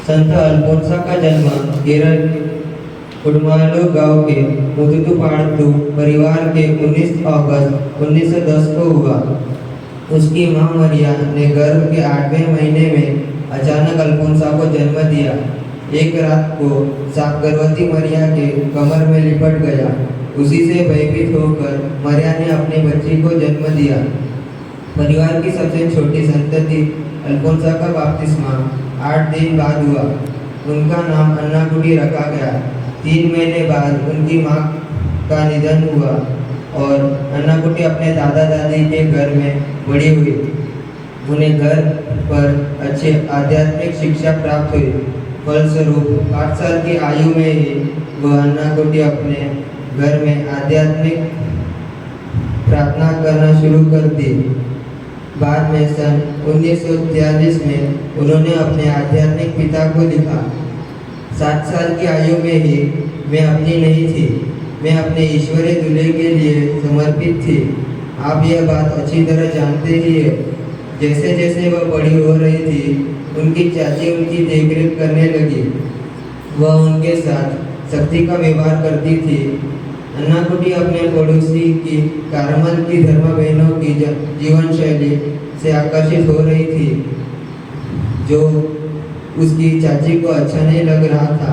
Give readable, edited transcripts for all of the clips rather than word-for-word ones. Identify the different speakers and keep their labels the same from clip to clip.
Speaker 1: संत अल्फोंसा का जन्म केरल के कुडमालो गांव के मुथुतुपाडतु परिवार के 19 अगस्त 1910 को हुआ। उसकी मां मरिया ने गर्भ के 8वें महीने में अचानक अल्फोंसा को जन्म दिया। एक रात को सांप गर्भवती मरिया के कमर में लिपट गया। उसी से भयभीत होकर मरिया ने अपने बच्ची को जन्म दिया। परिवार की सबसे छोटी संतति अल्फोंसा का बपतिस्मा 8 दिन बाद हुआ। उनका नाम अन्ना गुडी रखा गया। 3 महीने बाद उनकी मां का निधन हुआ और अन्ना गुडी अपने दादा दादी के घर में बड़ी हुई। उन्हें घर पर अच्छी आध्यात्मिक शिक्षा प्राप्त हुई। फलस्वरूप 8 साल की आयु में ही वह अन्ना गुडी अपने घर में आध्यात्मिक प्रार्थना करना शुरू कर दी। बाद में सन 1943 में उन्होंने अपने आध्यात्मिक पिता को लिखा, 7 साल की आयु में ही मैं अपनी नहीं थी, मैं अपने ईश्वरीय दूल्हे के लिए समर्पित थी। आप यह बात अच्छी तरह जानते ही है। जैसे जैसे वह बड़ी हो रही थी, उनकी चाची उनकी देखरेख करने लगी। वह उनके साथ सख्ती का व्यवहार करती थी। अन्ना गुडी अपने पड़ोसी की कारमल की धर्म बहनों की जीवन शैली से आकर्षित हो रही थी, जो उसकी चाची को अच्छा नहीं लग रहा था।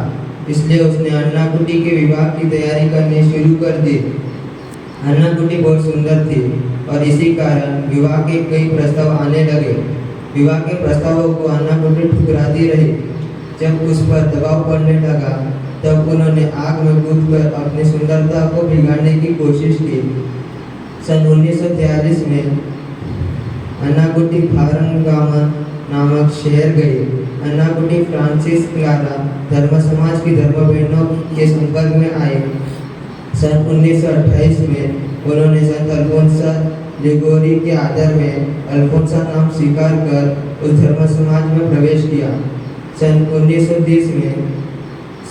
Speaker 1: इसलिए उसने अन्ना गुडी के विवाह की तैयारी करनी शुरू कर दी। अन्ना गुडी बहुत सुंदर थी और इसी कारण विवाह के कई प्रस्ताव आने लगे। विवाह के प्रस्तावों को अन्ना गुडी ठुकराती रही। जब उस पर दबाव पड़ने लगा, तब उन्होंने आग में कूदकर अपनी सुंदरता को बिगाड़ने की कोशिश की। सन 1943 में अन्ना गुडी फारंगामन नामक शहर गई। अन्ना गुडी फ्रांसिस क्लारा धर्म समाज की धर्म बहनों के संपर्क में आई। सन 1928 में उन्होंने संत अल्फोंसा लिगोरी के आदर में अल्फोंसा नाम स्वीकार कर उस धर्म समाज में प्रवेश किया। सन 1930 में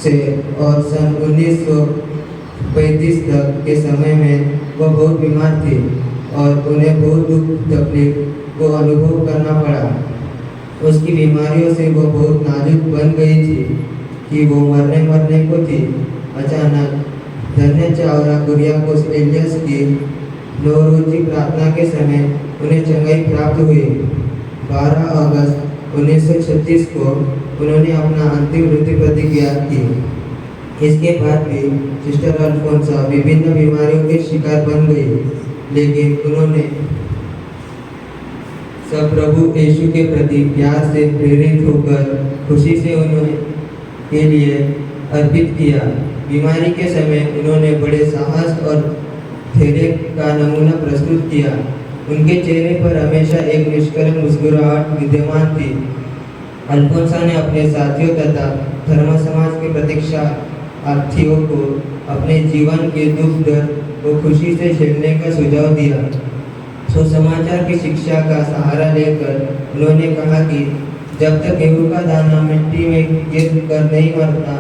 Speaker 1: से और सन 1935 तक के समय में वह बहुत बीमार थी और उन्हें बहुत दुख तकलीफ को अनुभव करना पड़ा। उसकी बीमारियों से वो बहुत नाजुक बन गई थी कि वो मरने को थी। अचानक धन्य चावरा कुरियाकोस एलियस की नौरोजी प्रार्थना के समय उन्हें चंगाई प्राप्त हुई। 12 अगस्त 1936 को उन्होंने अपना अंतिम मृत्यु प्रतिज्ञा की। इसके बाद भी सिस्टर अल्फोंसा विभिन्न बीमारियों के शिकार बन गई, लेकिन उन्होंने सब प्रभु यीशु के प्रति प्यार से प्रेरित होकर खुशी से उन्हें के लिए अर्पित किया। बीमारी के समय उन्होंने बड़े साहस और धैर्य का नमूना प्रस्तुत किया। उनके चेहरे पर हमेशा एक निष्कलंक मुस्कुराहट विद्यमान थी। अल्फोंसा ने अपने साथियों तथा धर्म समाज के प्रतीक्षार्थियों को अपने जीवन के दुख दर्द को खुशी से झेलने का सुझाव दिया। सुसमाचार की शिक्षा का सहारा लेकर उन्होंने कहा कि जब तक गेहूं का दाना मिट्टी में गिर कर नहीं मरता,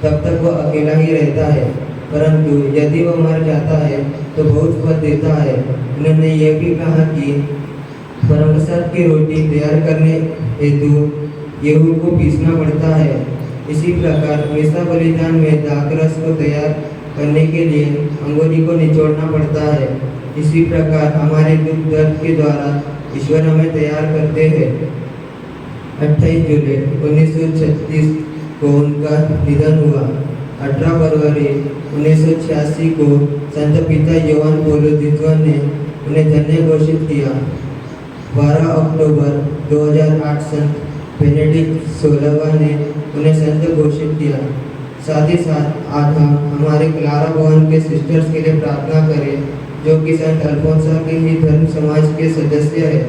Speaker 1: तब तक वह अकेला ही रहता है, परंतु यदि वह मर जाता है तो बहुत फल देता है। उन्होंने यह भी कहा कि परमप्रसाद की रोटी तैयार करने हेतु गेहूं को पीसना पड़ता है। इसी प्रकार मिसा बलिदान में दाखरस को तैयार करने के लिए अंगूरी को निचोड़ना पड़ता है। इसी प्रकार हमारे दुख दर्द के द्वारा ईश्वर हमें तैयार करते हैं। 28 जुलाई 1936 को उनका निधन हुआ। 18 फरवरी 1986 को संत पिता योहान पौलो द्वितीय ने उन्हें धन्य घोषित किया। 12 अक्टूबर 2008 संत बेनेडिक्ट 16वां ने उन्हें संत घोषित किया। साथ ही साथ आज हम हमारे क्लारा भवन के सिस्टर्स के लिए प्रार्थना करें, जो कि संत अल्फोंसा के ही धर्म समाज के सदस्य है।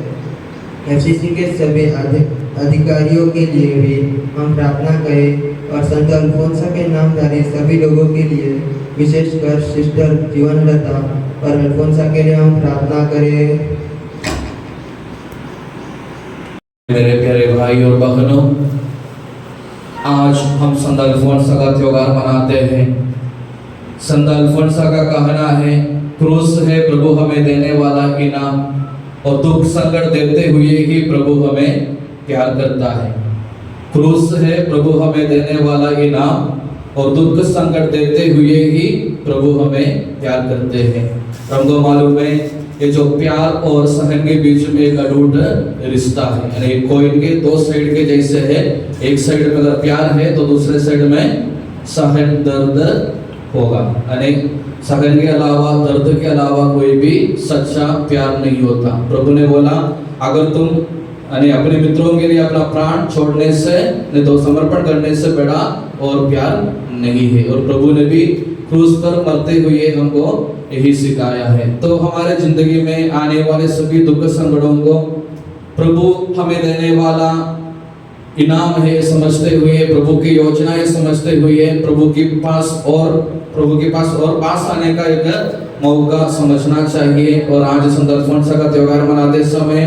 Speaker 1: एफसीसी के सभी अधिकारियों के लिए भी हम प्रार्थना करें और संत अल्फोंसा के नामधारी सभी लोगों के लिए, विशेषकर सिस्टर जीवनलता और अल्फोंसा के लिए हम प्रार्थना करें।
Speaker 2: मेरे प्यारे भाई और बहनों, आज हम संत अल्फोंसा का त्योहार मनाते हैं। संत अल्फोंसा का कहना है, क्रूस है प्रभु हमें देने वाला इनाम, और दुख संकट देते हुए ही प्रभु हमें प्यार करता है। क्रूस है प्रभु हमें देने वाला इनाम, और दुख संकट देते हुए ही प्रभु हमें प्यार करते हैं। हमको मालूम है ये जो प्यार और सहन के बीच में एक अटूट रिश्ता है, यानी कोइन के दो साइड के जैसे है। एक साइड में अगर प्यार है तो दूसरे साइड में सहन दर्द होगा, यानी सहन के अलावा दर्द के अलावा कोई भी सच्चा प्यार नहीं होता। प्रभु ने बोला अगर तुम यानी अपने मित्रों के लिए अपना प्राण छोड़ने से नहीं तो समर्पण करने से बड़ा और प्यार नहीं है। और प्रभु ने भी क्रूस पर मरते हुए हमको यही सिखाया है। तो हमारे जिंदगी में आने वाले सभी दुख संकटों को प्रभु हमें देने वाला इनाम है समझते हुए, प्रभु की योजनाएं समझते हुए, प्रभु के पास और पास आने का एक मौका समझना चाहिए। और आज संत अल्फोंसा का त्योहार मनाते समय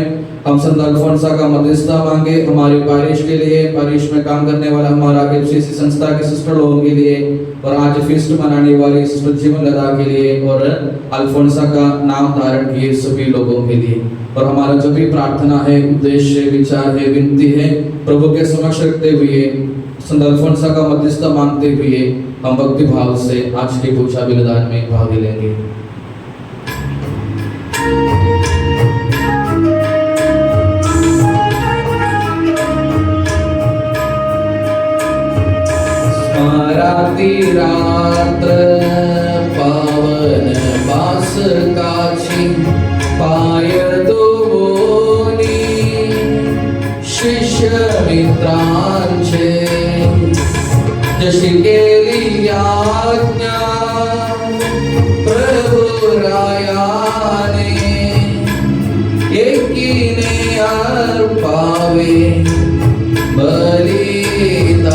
Speaker 2: हम संत अल्फोंसा का मध्यस्थता मांगे हमारी पारिश के लिए, पारिश में काम करने वाला हमारा एफसीसी संस्था के सिस्टर लोगों के लिए, और आज फीस्ट मनाने वाली सिस्टर जीवन लता के लिए, और अल्फोंसा का नाम धारण किए सभी लोगों के लिए। और हमारा जो भी प्रार्थना है, उद्देश्य, विचार है, विनती है, प्रभु के समक्ष रखते हुए संत अल्फोंसा का मध्यस्थता मांगते हुए हम भक्ति भाव से आज की पूजा बलिदान में भाग लेंगे। स्मराति रात्र पावन बास काची पाय दोनी शिष्य मित्रांचे जशी केली आज्ञा प्रभु रायाने एकीने अर्पावे बलिदान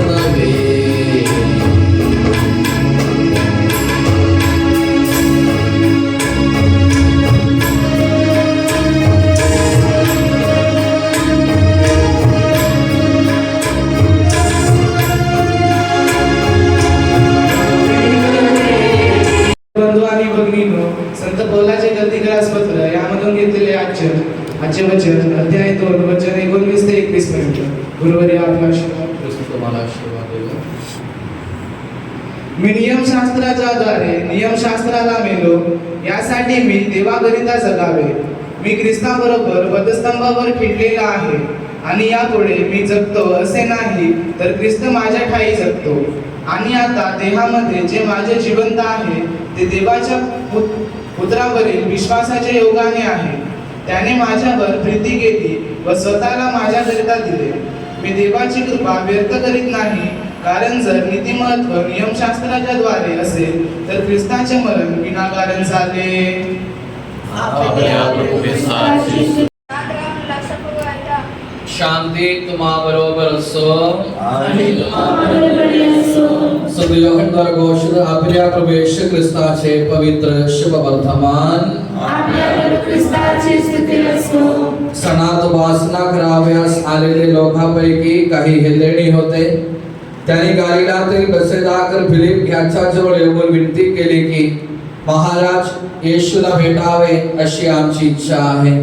Speaker 2: नवे।
Speaker 3: बंधू आणि भगिनींनो, संत पौलाचे गलतीग्रास पत्र यामधून घेतलेले आजचे वचन अध्याय 2 वचन 19 ते 21 पर्यंत। गुरुवारी आपला आशीर्वाद।
Speaker 2: तुम्हाला आशीर्वाद देवा।
Speaker 3: मी नियमशास्त्राच्या द्वारे नियमशास्त्राला मेलो, यासाठी मी देवाकरिता जगावे। मी ख्रिस्ताबरोबर वधस्तंभावर खिळलेला आहे, आणि यापुढे मी जगतो असे नाही, तर ख्रिस्त माझ्या ठायी जगतो। आणि आता देहामध्ये जे माझे जिवंत आहे ते देवाच्या पुत्रावरील विश्वासाच्या योगाने आहे। त्याने माझ्यावर प्रीती केली व स्वतःला माझ्याकरिता दिले। मी देवाची कृपा व्यर्थ करीत नाही, कारण जर नीतिमत्व नियमशास्त्राच्या द्वारे असेल तर ख्रिस्ताचे मरण विनाकारण झाले।
Speaker 2: शांती तुम्हाबरोबर असो। सदैव द्वारा घोषित आपल्या प्रभू येशू ख्रिस्ताचे पवित्र शुभ वर्तमान सणात वासना कराव्यास आलेले लोकांपैकी काही हेलेणी होते। त्यांनी गलिलातील बेथेस्दाकर फिलिप याच्या जवळ येऊन विनंती केली की महाराज येशूला भेटावे अशी आमची इच्छा आहे।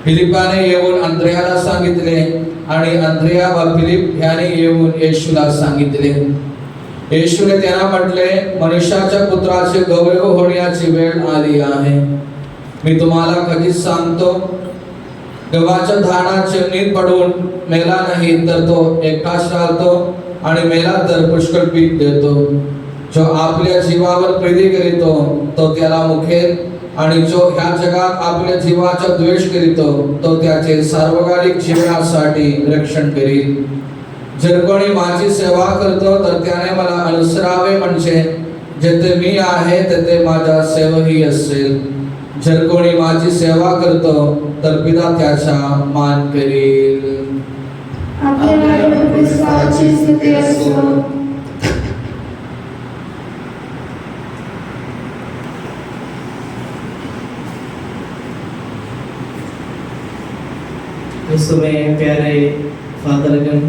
Speaker 2: फिलिपाने येऊन अंद्रियाला सांगितले, आणि अंद्रिया व फिलिप याने येऊन येशूला सांगितले। येशूने त्यांना म्हटले, मनुष्याच्या पुत्राचे गौरव होण्याची वेळ आली आहे। मी तुम्हाला कधीच सांगतो, गव्हाच्या धानाचे नीट पडून मेला नाही तर तो एकटाच राहतो, आणि मेला तर पुष्कळ पीक देतो। जो आपल्या जीवावर प्रीती करीतो तो त्याला मुखेल, आणि जो ह्या जगात आपल्या जीवाचा द्वेष करीतो तो त्याचे सार्वकालिक जीवनासाठी रक्षण करील। जर कोणी माझी सेवा करतो तर त्याने मला अनुसरावे, म्हणजे जेथे मी आहे तेथे माझा सेवकही असेल। जर कोणी माझी सेवा करतो तर पिता त्याचा मान करील।
Speaker 4: इस समय प्यारे फादरगण,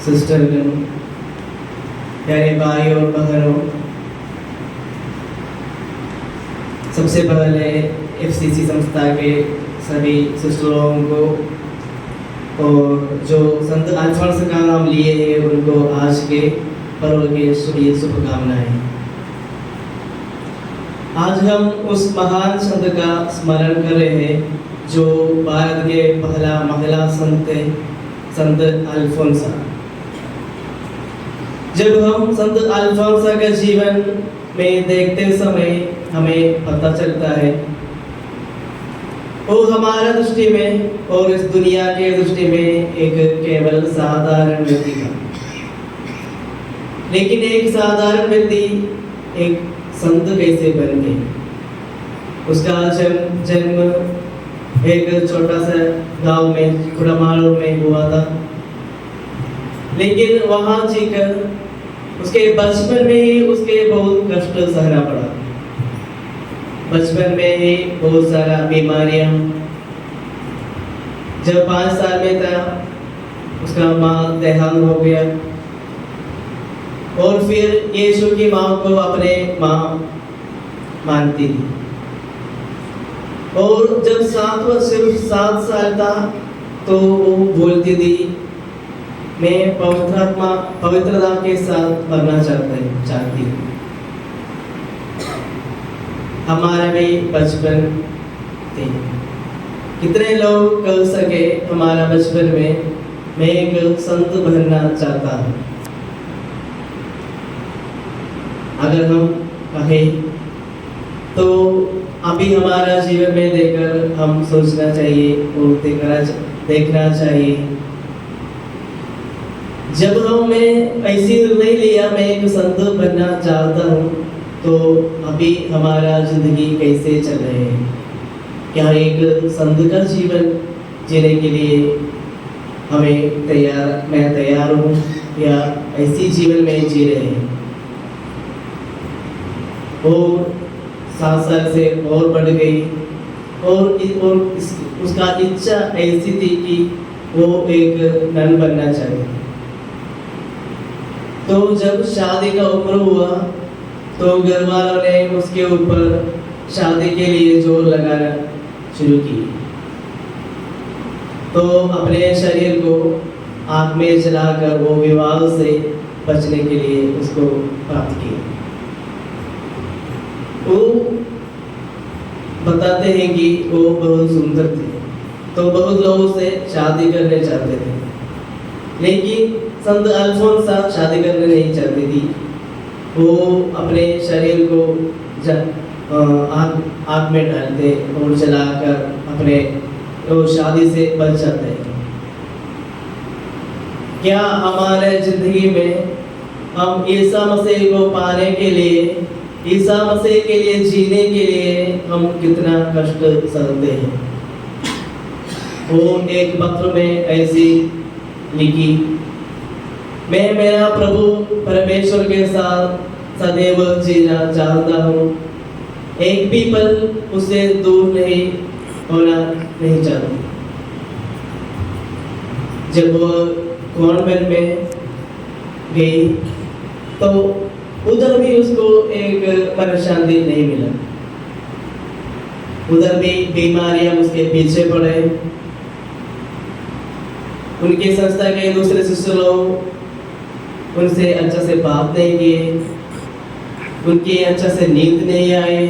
Speaker 4: सिस्टरगण, प्यारे भाई और बहनों, सबसे पहले एफसीसी संस्था के सभी सिस्टरों को और जो संत अल्फोंस का नाम लिए हैं उनको आज के पर्व के शुभकामनाएं। आज हम उस महान संत का स्मरण कर रहे हैं जो भारत के पहला महिला संत थे, संत अल्फोंसा। जब हम संत अल्फोंसा के जीवन में देखते समय हमें पता चलता है वो हमारा दृष्टि में और इस दुनिया के दृष्टि में एक केवल साधारण व्यक्ति था, लेकिन एक साधारण व्यक्ति एक संत कैसे बन गए। उसका जन्म एक छोटा सा गांव में कुड़मालूर में हुआ था, लेकिन वहां जीकर उसके बचपन में ही उसके बहुत कष्ट सहना पड़ा। बचपन में ही बहुत सारा बीमारियां। जब 5 साल में था उसका माँ देहांत हो गया और फिर यीशु की माँ को अपने माँ मानती थी। और जब 7 साल था तो वो बोलती थी मैं पवित्रता के साथ मरना चाहती हूँ। हमारा भी बचपन थे। कितने लोग कह सके हमारा बचपन में मैं एक संत बनना चाहता हूँ। अगर हम कहें तो अभी हमारा जीवन में देखकर हम सोचना चाहिए और देखना चाहिए। जब हमने ऐसी निर्णय लिया मैं एक संत बनना चाहता हूँ तो अभी हमारा जिंदगी कैसे चल रहे हैं? क्या एक संत का जीवन जीने के लिए मैं तैयार हूँ या ऐसी जीवन में जी रहे हैं? और 7 साल से और बढ़ गई और उसका इच्छा ऐसी थी कि वो एक नन बनना चाहिए। तो जब शादी का उम्र हुआ तो घर वालों ने उसके ऊपर शादी के लिए जोर लगाना शुरू की। तो अपने शरीर को आग में जलाकर वो विवाह से बचने के लिए उसको प्राप्त किया। वो बताते हैं कि वो बहुत सुंदर थे, तो बहुत लोगों से शादी करने चाहते थे, लेकिन संत अल्फोंसा शादी करने नहीं चाहती थी। वो अपने शरीर को आग में डालते और जलाकर अपने वो शादी से बच जाते हैं। क्या हमारे जिंदगी में हम ईसा मसीह को पाने के लिए, ईसा मसीह के लिए जीने के लिए हम कितना कष्ट सहते हैं? वो एक पत्र में ऐसी लिखी, मैं मेरा प्रभु परमेश्वर के साथ सदैव जीना चाहता हूँ, एक भी पल उससे दूर नहीं होना नहीं चाहती। जब वो कॉन्वेंट में गई तो उधर भी उसको एक परेशानी नहीं मिला। उधर भी बीमारियां उसके पीछे पड़े। उनकी संस्था के दूसरे शिष्य लोग उनसे अच्छा से बात नहीं किए, उनकी अच्छा से नींद नहीं आए,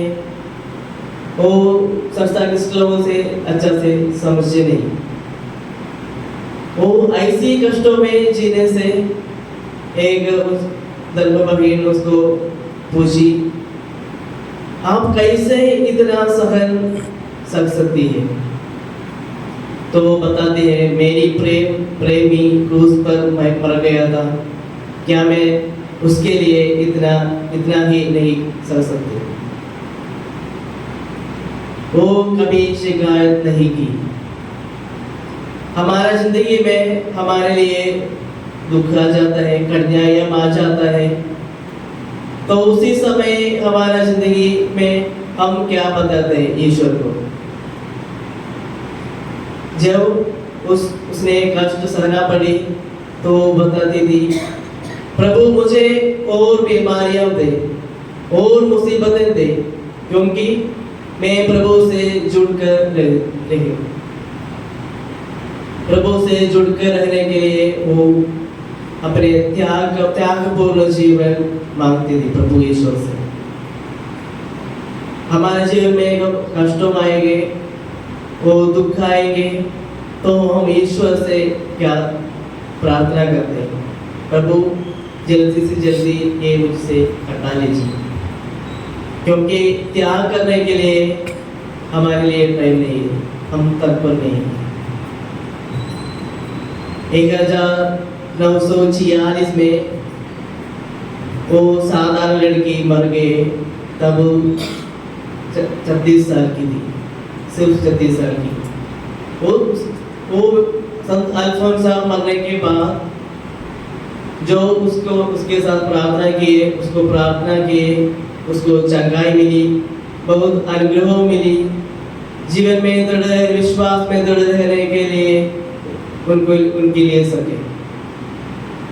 Speaker 4: वो संस्था के लोगों से अच्छा से समझे नहीं। वो ऐसी कष्टों में जीने से एक धर्म बहन उसको पूछी, आप कैसे इतना सहन सक सकती है? तो वो बताते हैं, मेरी प्रेमी क्रूस पर मर गया था, क्या मैं उसके लिए इतना ही नहीं सह सकती? वो कभी शिकायत नहीं की। हमारा जिंदगी में हमारे लिए दुख आ जाता है, कठिनाइयां आ जाता है, तो उसी समय हमारा जिंदगी में हम क्या बताते हैं ईश्वर को? जब उसने कष्ट सहना पड़ी तो बताती थी, प्रभु मुझे और बीमारियां दे और मुसीबतें दे, क्योंकि मैं प्रभु से जुड़कर रही। प्रभु से जुड़कर रहने के लिए वो अपने त्यागपूर्ण जीवन मांगती थी प्रभु ईश्वर से। हमारे जीवन में कष्ट आएंगे, वो दुख आएंगे, तो हम ईश्वर से क्या प्रार्थना करते हैं, प्रभु जल्दी से जल्दी ये मुझसे हटा लीजिए, क्योंकि त्याग करने के लिए हमारे लिए टाइम नहीं है, हम तत्पर नहीं हैं। 1946 में वो साधारण लड़की मर गई, तब 36 साल की थी, सिर्फ 36 साल की। वो संत अल्फोंसा मरने के बाद जो उसके साथ प्रार्थना किए, उसको चंगाई मिली, बहुत अनुग्रह मिली, जीवन में दृढ़ विश्वास में दृढ़ रहने के लिए उनके लिए सके।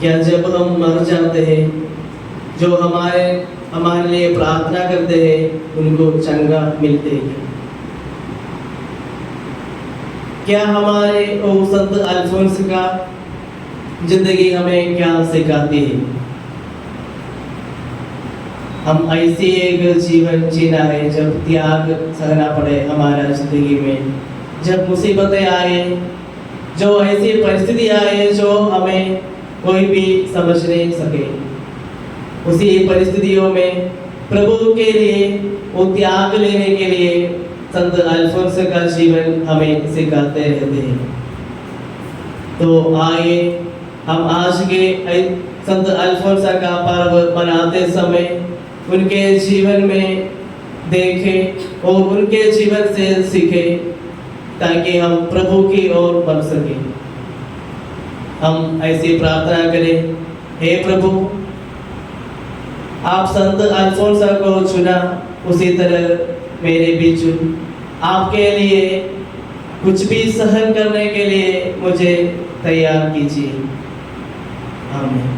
Speaker 4: क्या जब हम मर जाते हैं, जो हमारे लिए प्रार्थना करते हैं, उनको चंगा मिलते हैं? क्या हमारे वो संत अल्फोंस का जिंदगी हमें क्या सिखाती है? हम ऐसे एक जीवन जीना है जब त्याग सहना पड़े हमारा जिंदगी में, जब मुसीबतें आए, जो ऐसी परिस्थिति आए जो हमें कोई भी समझ नहीं सके, उसी परिस्थितियों में प्रभु के लिए वो त्याग लेने के लिए संत अल्फोंस का जीवन हमें सिखाते रहते हैं। तो आइए हम आज के संत अल्फोंसा का पर्व मनाते समय उनके जीवन में देखें और उनके जीवन से सीखें, ताकि हम प्रभु की ओर बढ़ सकें। हम ऐसी प्रार्थना करें, हे प्रभु, आप संत अल्फोंसा को चुना, उसी तरह मेरे भी चुन। आपके लिए कुछ भी सहन करने के लिए मुझे तैयार कीजिए। आमीन।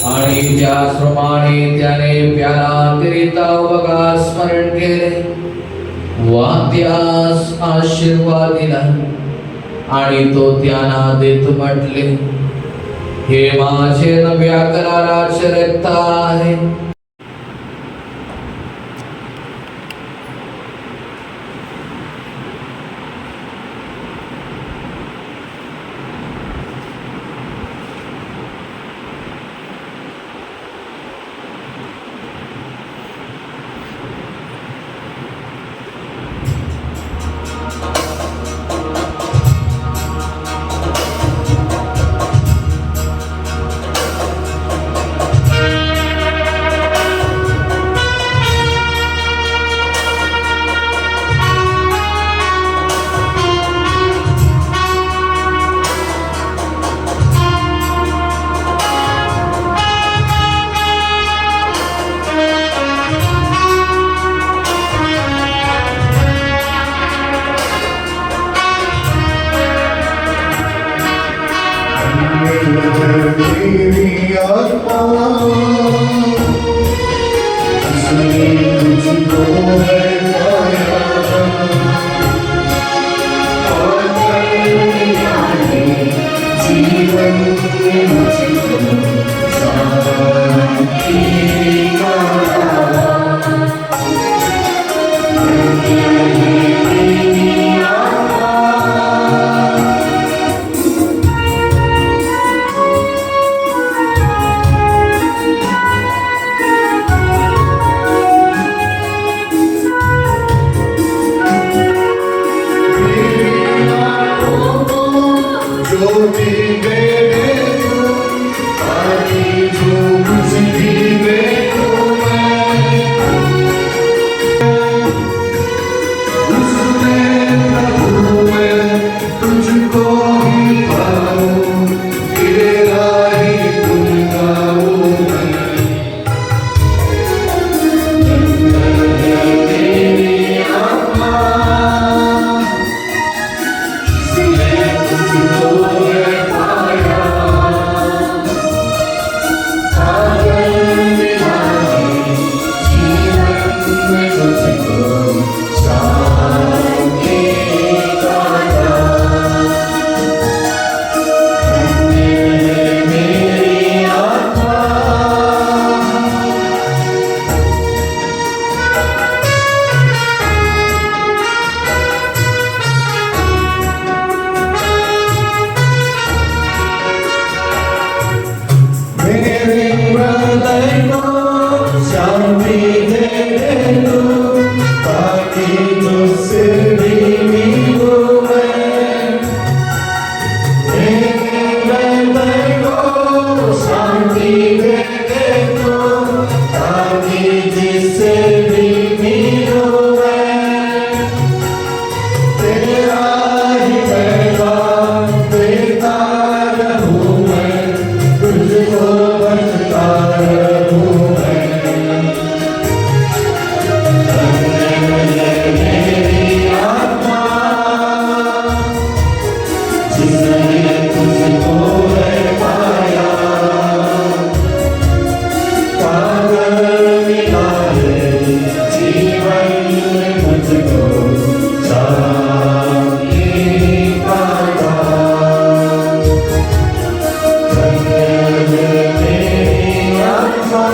Speaker 2: आणि त्याचप्रमाणे त्याने प्याराकरिता उभा स्मरण केले, वात्यास आशीर्वाद दिला आणि तो त्यांना देत म्हटले, हे माझे नव्या कराराचे रक्त आहे,
Speaker 5: शांति दे तू ताकि तुझसे भी मिलूं मैं को शांति दे तू ताकि जिससे भी मिलूं मैं तेरा ही पैगाम देता रहूं मैं तुझको बचता रहूं मैं मेरी आत्मा जिसने तुझको पाया पागल मिला है जीवन में मुझको शांति पाया मेरी आत्मा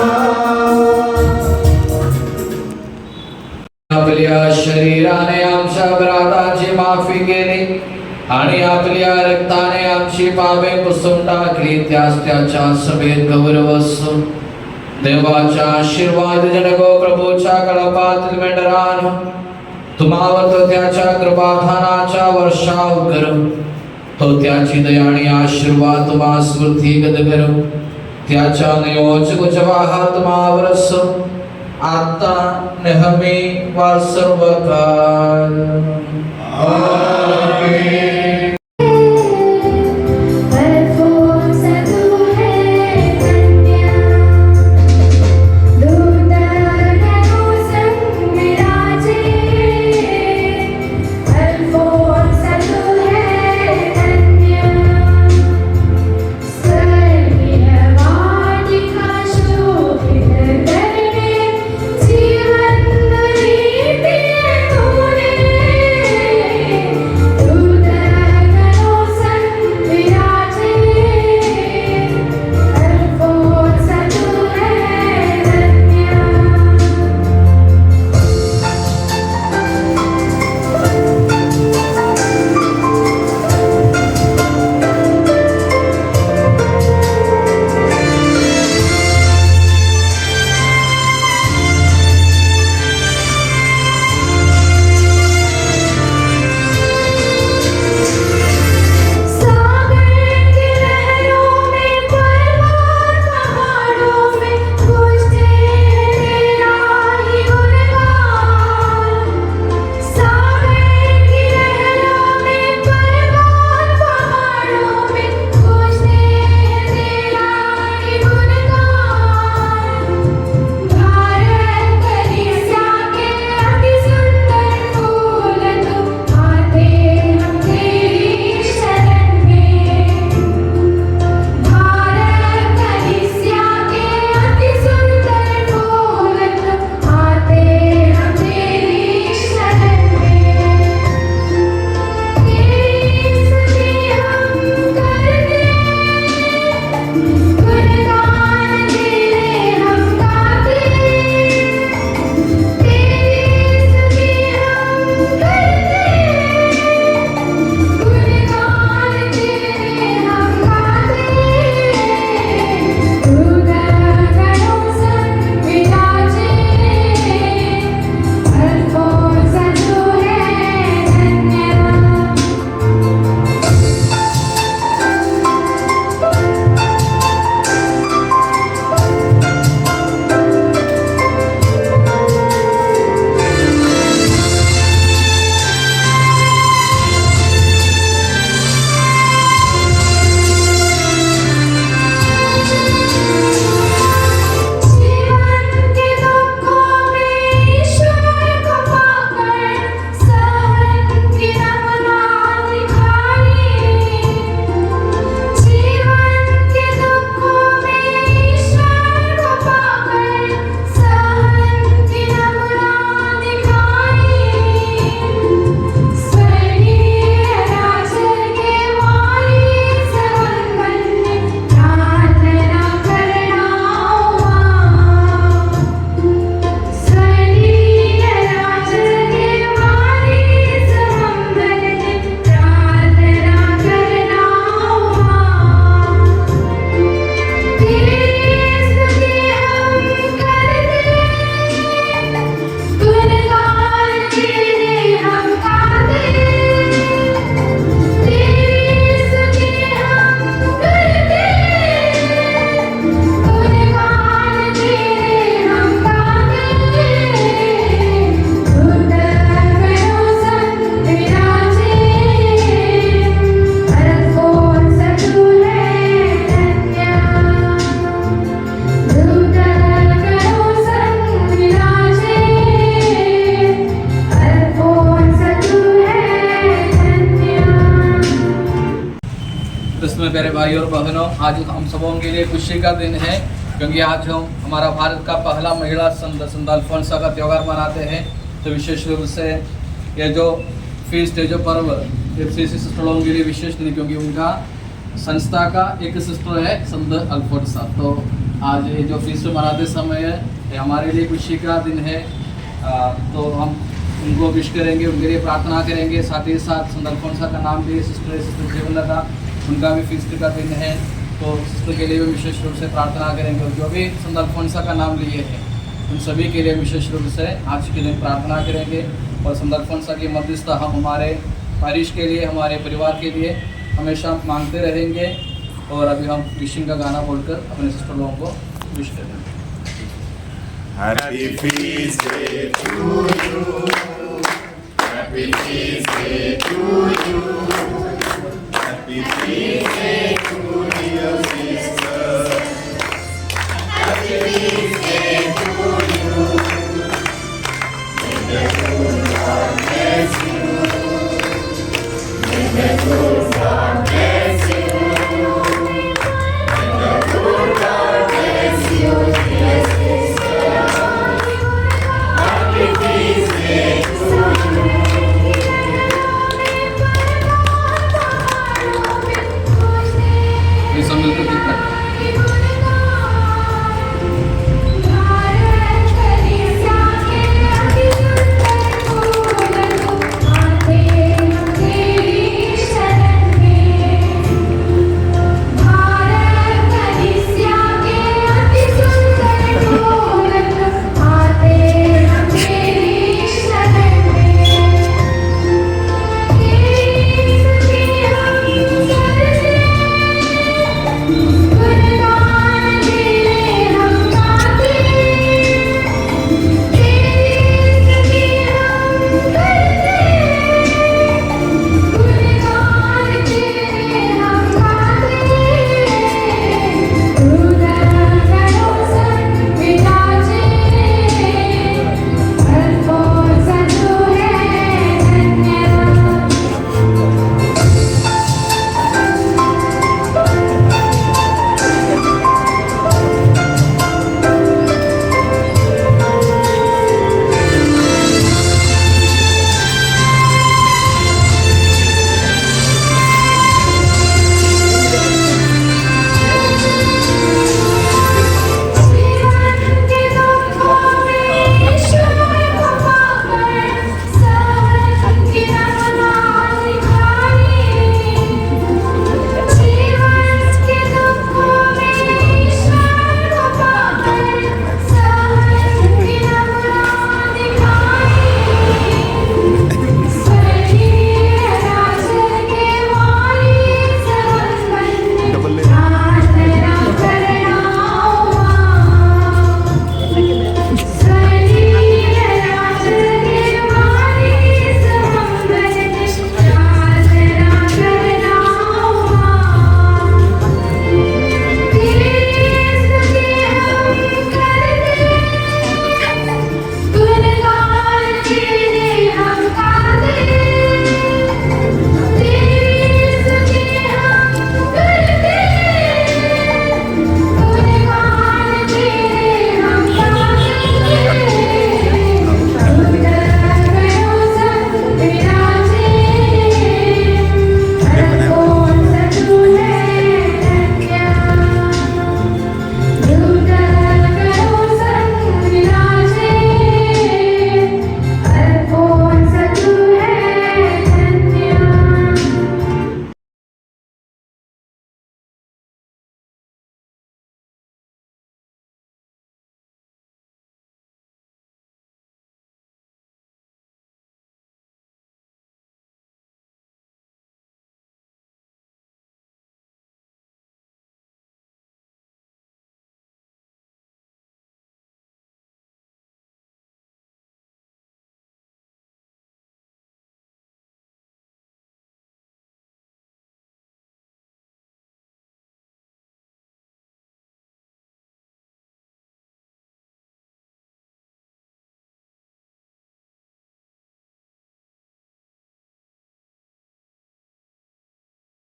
Speaker 2: आपल्या शरीराने आमच्या अपराधाची माफी केली आणि आपल्या रक्ताने आमची पापे पुसून टाकली त्यास त्याच्या सभेत गौरव असो देवाच्या आशीर्वाद जनको प्रभूच्या कळपातील मेंढरान तुम्हावर तो त्याच्या कृपाधानाचा वर्षाव करो तो त्याची दया आणि आशीर्वाद तुम्हा स्मृतीगत करो त्याच्या नियोजक जवाहा तुम्हावर असो आता नेहमी वा सर्व काळ
Speaker 6: अल्फोंसा तू है कन्या दूतगणों संग विराजे अल्फोंसा तू है कन्या स्वर्गीय वाटिका शोभित करके जीवन भरी दिए तूने
Speaker 2: भाई और बहनों, आज हम सबों के लिए खुशी का दिन है क्योंकि आज हम हमारा भारत का पहला महिला संत अल्फोंसा का त्यौहार मनाते हैं। तो विशेष रूप से ये जो फीस्ट है, जो पर्व, ये सिस्टरों के लिए विशेष नहीं क्योंकि उनका संस्था का एक सिस्टर है संत अल्फोंसा। तो आज ये जो फीस्ट मनाते समय ये हमारे लिए खुशी का दिन है। तो हम उनको विश करेंगे, उनके लिए प्रार्थना करेंगे। साथ ही साथ संत अल्फोंसा का नाम भी सिस्टर जीवनलता, उनका भी फीस्ट का दिन है, तो सिस्टर के लिए भी विशेष रूप से प्रार्थना करेंगे। और जो भी संत अल्फोंसा का नाम लिए हैं उन सभी के लिए विशेष रूप से आज के दिन प्रार्थना करेंगे। और संत अल्फोंसा की मध्यस्थता हम हमारे पारिश के लिए, हमारे परिवार के लिए हमेशा मांगते रहेंगे। और अभी हम विशिंग का गाना बोलकर अपने सिस्टर लोगों को विश करेंगे।
Speaker 5: Happy feast day to you. Happy feast day to you. Happy feast day to